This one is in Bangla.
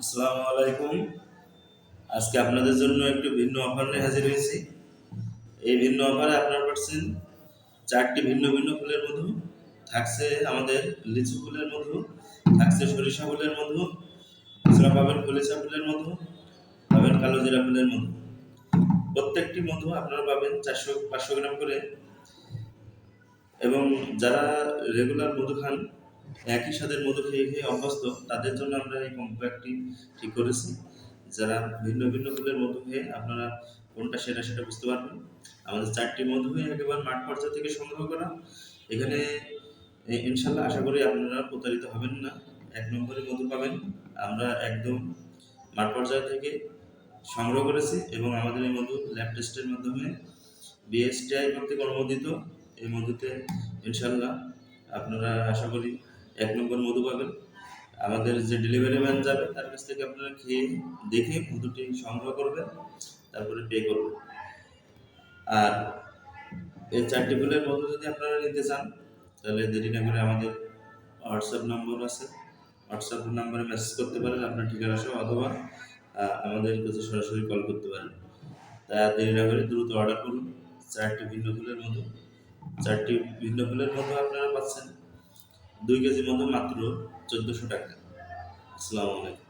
আসসালামু আলাইকুম। আজকে আপনাদের জন্য একটু ভিন্ন অফার নিয়ে হাজির হয়েছি। এই ভিন্ন অফারে আপনারা পাচ্ছেন ৪টি ভিন্ন ভিন্ন ফুলের মধু, থাকছে আমাদের লিচু ফুলের মধু, থাকছে সরিষা ফুলের মধু, এছাড়া পাবেন কলিচা ফুলের মধু, পাবেন কালো জিরা ফুলের মধু। প্রত্যেকটি মধু আপনারা পাবেন ৪০০-৫০০ গ্রাম করে। এবং যারা রেগুলার মধু খান, একই স্বাদের মধু খেয়ে খেয়ে অভ্যস্ত, তাদের জন্য আমরা এই কম্প্যাক্টটি ঠিক করেছি। যারা ভিন্ন ভিন্ন ফুলের মধু খেয়ে আপনারা কোনটা সেটা বুঝতে পারবেন। আমাদের ৪টি মধুই একেবারে মাঠ পর্যায় থেকে সংগ্রহ করা। এখানে ইনশাল্লাহ আশা করি আপনারা প্রতারিত হবেন না। ১ নম্বরে মধু পাবেন। আমরা একদম মাঠ পর্যায় থেকে সংগ্রহ করেছি এবং আমাদের এই মধু ল্যাব টেস্টের মাধ্যমে বিএসটিআই কর্তৃক অনুমোদিত। এই মধুতে ইনশাল্লাহ আপনারা আশা করি ১ নম্বর মধু পাবেন। আমাদের যে ডেলিভারি ম্যান যাবে তার কাছ থেকে আপনারা খেয়ে দেখে মধুটি সংগ্রহ করবেন, তারপরে পে করবেন। আর এই ৪টি ফুলের মধু যদি আপনারা নিতে চান, তাহলে দেরি না করে আমাদের হোয়াটসঅ্যাপ নম্বর আছে, হোয়াটসঅ্যাপ নাম্বারে মেসেজ করতে পারেন আপনার ঠিকানা সহ, অথবা আমাদের কাছে সরাসরি কল করতে পারেন। তাই আর দেরি না করে দ্রুত অর্ডার করুন। ৪টি ভিন্ন ফুলের মধু, ৪টি ভিন্ন ফুলের মধু আপনারা পাচ্ছেন ২ কেজি মধু মাত্র ১৪০০ টাকা। আসসালামু আলাইকুম।